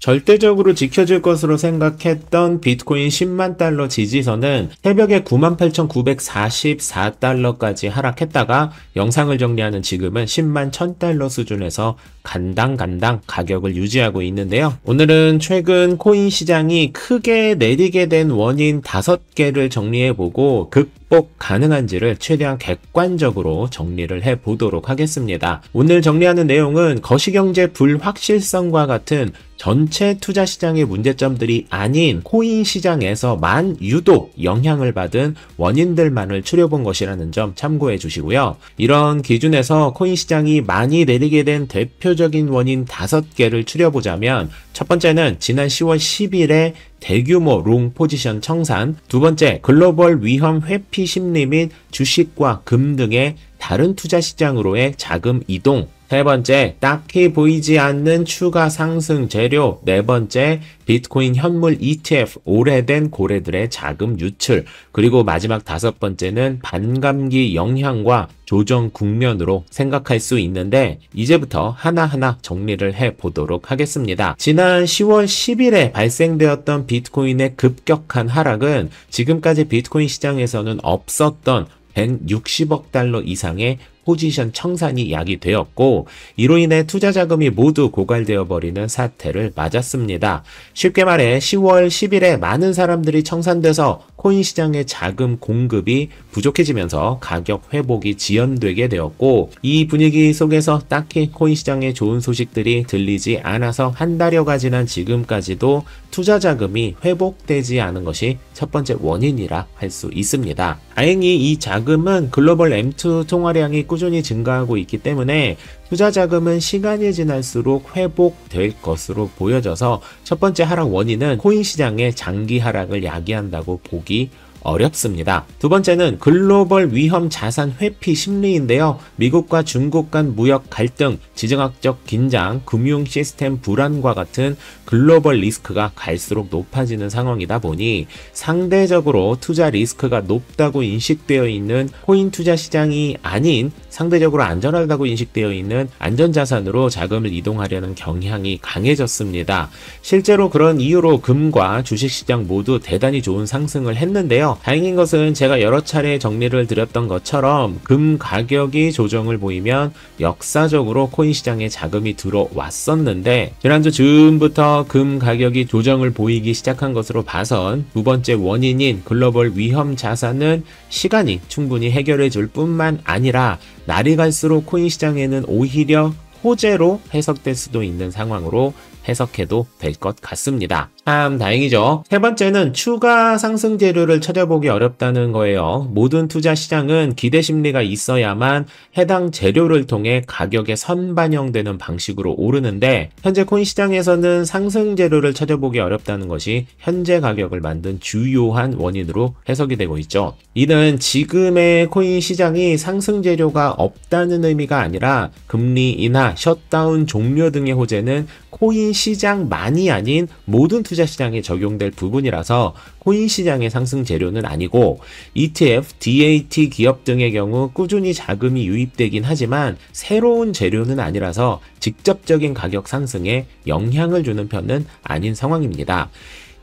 절대적으로 지켜질 것으로 생각했던 비트코인 10만 달러 지지선은 새벽에 98,944달러까지 하락했다가 영상을 정리하는 지금은 10만 1000달러 수준에서 간당간당 가격을 유지하고 있는데요. 오늘은 최근 코인 시장이 크게 내리게 된 원인 5개를 정리해보고 극복 가능한지를 최대한 객관적으로 정리를 해보도록 하겠습니다. 오늘 정리하는 내용은 거시경제 불확실성과 같은 전체 투자 시장의 문제점들이 아닌 코인 시장에서만 유독 영향을 받은 원인들만을 추려본 것이라는 점 참고해 주시고요. 이런 기준에서 코인 시장이 많이 내리게 된 대표적인 원인 5개를 추려보자면, 첫 번째는 지난 10월 10일에 대규모 롱 포지션 청산, 두 번째 글로벌 위험 회피 심리 및 주식과 금 등의 다른 투자 시장으로의 자금 이동, 세 번째, 딱히 보이지 않는 추가 상승 재료, 네 번째, 비트코인 현물 ETF, 오래된 고래들의 자금 유출, 그리고 마지막 5번째는 반감기 영향과 조정 국면으로 생각할 수 있는데, 이제부터 하나하나 정리를 해보도록 하겠습니다. 지난 10월 10일에 발생되었던 비트코인의 급격한 하락은 지금까지 비트코인 시장에서는 없었던 160억 달러 이상의 포지션 청산이 야기되었고, 이로 인해 투자 자금이 모두 고갈되어 버리는 사태를 맞았습니다. 쉽게 말해 10월 10일에 많은 사람들이 청산돼서 코인 시장의 자금 공급이 부족해지면서 가격 회복이 지연되게 되었고, 이 분위기 속에서 딱히 코인 시장에 좋은 소식들이 들리지 않아서 한 달여가 지난 지금까지도 투자 자금이 회복되지 않은 것이 첫 번째 원인이라 할 수 있습니다. 다행히 이 자금은 글로벌 M2 통화량이 꾸준히 증가하고 있기 때문에 투자 자금은 시간이 지날수록 회복될 것으로 보여져서 첫 번째 하락 원인은 코인 시장의 장기 하락을 야기한다고 보기 어렵습니다. 두 번째는 글로벌 위험 자산 회피 심리인데요. 미국과 중국 간 무역 갈등, 지정학적 긴장, 금융 시스템 불안과 같은 글로벌 리스크가 갈수록 높아지는 상황이다 보니 상대적으로 투자 리스크가 높다고 인식되어 있는 코인 투자 시장이 아닌 상대적으로 안전하다고 인식되어 있는 안전자산으로 자금을 이동하려는 경향이 강해졌습니다. 실제로 그런 이유로 금과 주식시장 모두 대단히 좋은 상승을 했는데요. 다행인 것은 제가 여러 차례 정리를 드렸던 것처럼 금 가격이 조정을 보이면 역사적으로 코인 시장에 자금이 들어왔었는데, 지난주 즈음부터 금 가격이 조정을 보이기 시작한 것으로 봐선 두 번째 원인인 글로벌 위험 자산은 시간이 충분히 해결해 줄 뿐만 아니라 날이 갈수록 코인 시장에는 오히려 호재로 해석될 수도 있는 상황으로 해석해도 될 것 같습니다. 참 다행이죠. 세 번째는 추가 상승 재료를 찾아보기 어렵다는 거예요. 모든 투자 시장은 기대 심리가 있어야만 해당 재료를 통해 가격에 선반영되는 방식으로 오르는데, 현재 코인 시장에서는 상승 재료를 찾아보기 어렵다는 것이 현재 가격을 만든 주요한 원인으로 해석이 되고 있죠. 이는 지금의 코인 시장이 상승 재료가 없다는 의미가 아니라 금리 인하, 셧다운 종료 등의 호재는 코인 시장만이 아닌 모든 투자 시장에 적용될 부분이라서 코인 시장의 상승 재료는 아니고, ETF, DAT 기업 등의 경우 꾸준히 자금이 유입되긴 하지만 새로운 재료는 아니라서 직접적인 가격 상승에 영향을 주는 편은 아닌 상황입니다.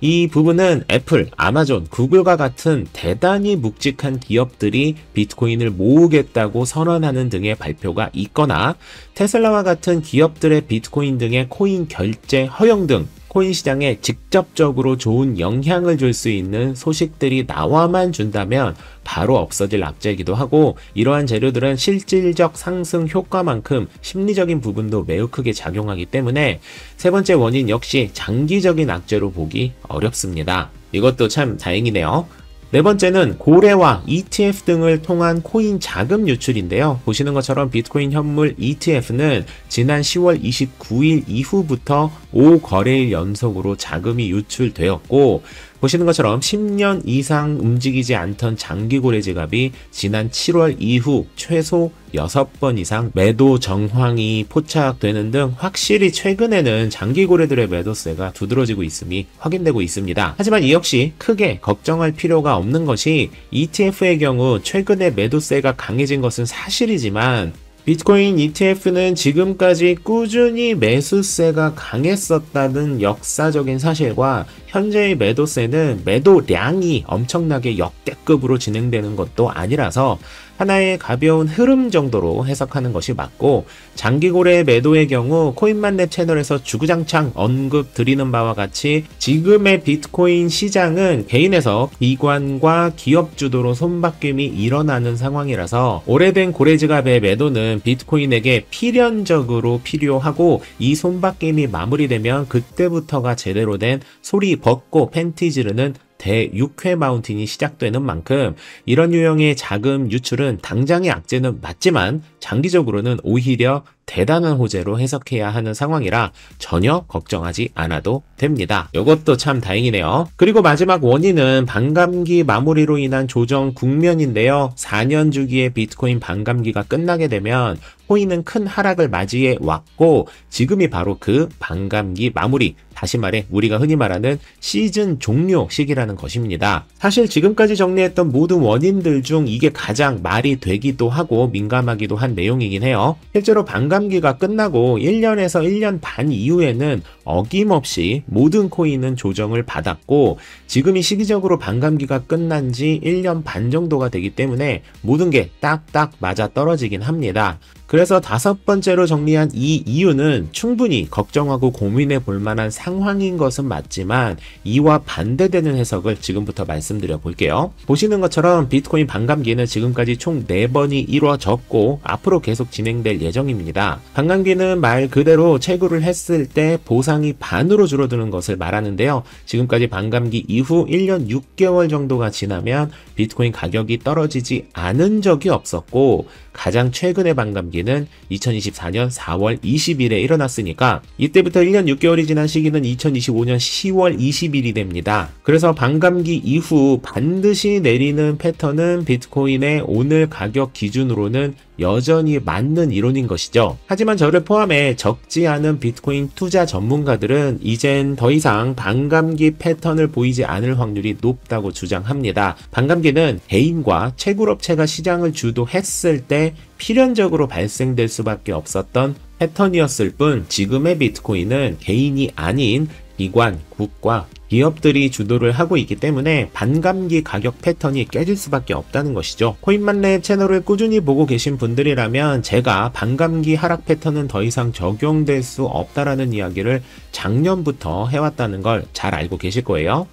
이 부분은 애플, 아마존, 구글과 같은 대단히 묵직한 기업들이 비트코인을 모으겠다고 선언하는 등의 발표가 있거나, 테슬라와 같은 기업들의 비트코인 등의 코인 결제 허용 등 코인 시장에 직접적으로 좋은 영향을 줄 수 있는 소식들이 나와만 준다면 바로 없어질 악재이기도 하고, 이러한 재료들은 실질적 상승 효과만큼 심리적인 부분도 매우 크게 작용하기 때문에 세 번째 원인 역시 장기적인 악재로 보기 어렵습니다. 이것도 참 다행이네요. 네 번째는 고래와 ETF 등을 통한 코인 자금 유출인데요. 보시는 것처럼 비트코인 현물 ETF는 지난 10월 29일 이후부터 5거래일 연속으로 자금이 유출되었고, 보시는 것처럼 10년 이상 움직이지 않던 장기 고래 지갑이 지난 7월 이후 최소 6번 이상 매도 정황이 포착되는 등 확실히 최근에는 장기 고래들의 매도세가 두드러지고 있음이 확인되고 있습니다. 하지만 이 역시 크게 걱정할 필요가 없는 것이, ETF의 경우 최근에 매도세가 강해진 것은 사실이지만 비트코인 ETF는 지금까지 꾸준히 매수세가 강했었다는 역사적인 사실과 현재의 매도세는 매도량이 엄청나게 역대급으로 진행되는 것도 아니라서 하나의 가벼운 흐름 정도로 해석하는 것이 맞고, 장기고래 매도의 경우 코인만렙 채널에서 주구장창 언급 드리는 바와 같이 지금의 비트코인 시장은 개인에서 기관과 기업 주도로 손바뀜이 일어나는 상황이라서 오래된 고래지갑의 매도는 비트코인에게 필연적으로 필요하고, 이 손바뀜이 마무리되면 그때부터가 제대로 된 소리 벗고 팬티 지르는 대6회 마운틴이 시작되는 만큼 이런 유형의 자금 유출은 당장의 악재는 맞지만 장기적으로는 오히려 대단한 호재로 해석해야 하는 상황이라 전혀 걱정하지 않아도 됩니다. 이것도 참 다행이네요. 그리고 마지막 원인은 반감기 마무리로 인한 조정 국면인데요. 4년 주기의 비트코인 반감기가 끝나게 되면 코인은 큰 하락을 맞이해 왔고, 지금이 바로 그 반감기 마무리, 다시 말해 우리가 흔히 말하는 시즌 종료 시기라는 것입니다. 사실 지금까지 정리했던 모든 원인들 중 이게 가장 말이 되기도 하고 민감하기도 한 내용이긴 해요. 실제로 반감기가 끝나고 1년에서 1년 반 이후에는 어김없이 모든 코인은 조정을 받았고, 지금이 시기적으로 반감기가 끝난 지 1년 반 정도가 되기 때문에 모든 게 딱딱 맞아 떨어지긴 합니다. 그래서 5번째로 정리한 이 이유는 충분히 걱정하고 고민해 볼 만한 상황인 것은 맞지만 이와 반대되는 해석을 지금부터 말씀드려 볼게요. 보시는 것처럼 비트코인 반감기는 지금까지 총 4번이 이루어졌고 앞으로 계속 진행될 예정입니다. 반감기는 말 그대로 채굴을 했을 때 보상이 반으로 줄어드는 것을 말하는데요. 지금까지 반감기 이후 1년 6개월 정도가 지나면 비트코인 가격이 떨어지지 않은 적이 없었고, 가장 최근의 반감기는 2024년 4월 20일에 일어났으니까 이때부터 1년 6개월이 지난 시기는 2025년 10월 20일이 됩니다. 그래서 반감기 이후 반드시 내리는 패턴은 비트코인의 오늘 가격 기준으로는 여전히 맞는 이론인 것이죠. 하지만 저를 포함해 적지 않은 비트코인 투자 전문가들은 이젠 더 이상 반감기 패턴을 보이지 않을 확률이 높다고 주장합니다. 반감기는 개인과 채굴업체가 시장을 주도했을 때 필연적으로 발생될 수밖에 없었던 패턴이었을 뿐, 지금의 비트코인은 개인이 아닌 기관, 국가, 기업들이 주도를 하고 있기 때문에 반감기 가격 패턴이 깨질 수밖에 없다는 것이죠. 코인만렙 채널을 꾸준히 보고 계신 분들이라면 제가 반감기 하락 패턴은 더 이상 적용될 수 없다라는 이야기를 작년부터 해왔다는 걸 잘 알고 계실 거예요.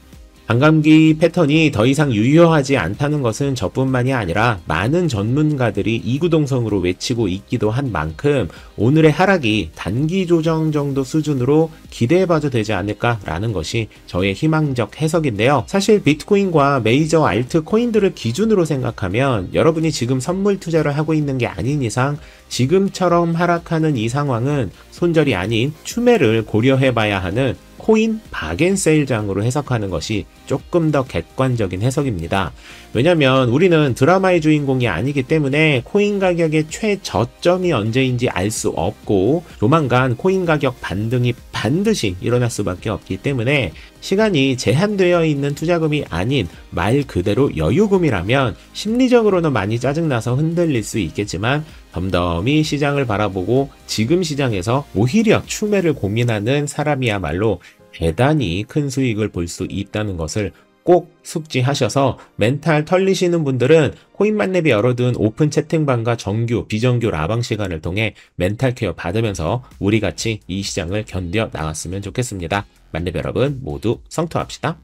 반감기 패턴이 더 이상 유효하지 않다는 것은 저뿐만이 아니라 많은 전문가들이 이구동성으로 외치고 있기도 한 만큼 오늘의 하락이 단기 조정 정도 수준으로 기대해봐도 되지 않을까라는 것이 저의 희망적 해석인데요. 사실 비트코인과 메이저 알트 코인들을 기준으로 생각하면 여러분이 지금 선물 투자를 하고 있는 게 아닌 이상 지금처럼 하락하는 이 상황은 손절이 아닌 추매를 고려해봐야 하는 코인 박앤세일장으로 해석하는 것이 조금 더 객관적인 해석입니다. 왜냐면 우리는 드라마의 주인공이 아니기 때문에 코인 가격의 최저점이 언제인지 알 수 없고 조만간 코인 가격 반등이 반드시 일어날 수밖에 없기 때문에 시간이 제한되어 있는 투자금이 아닌 말 그대로 여유금이라면 심리적으로는 많이 짜증나서 흔들릴 수 있겠지만 덤덤히 시장을 바라보고 지금 시장에서 오히려 추매를 고민하는 사람이야말로 대단히 큰 수익을 볼 수 있다는 것을 꼭 숙지하셔서 멘탈 털리시는 분들은 코인만렙이 열어둔 오픈 채팅방과 정규, 비정규 라방 시간을 통해 멘탈 케어 받으면서 우리같이 이 시장을 견뎌 나갔으면 좋겠습니다. 만렙 여러분 모두 성투합시다.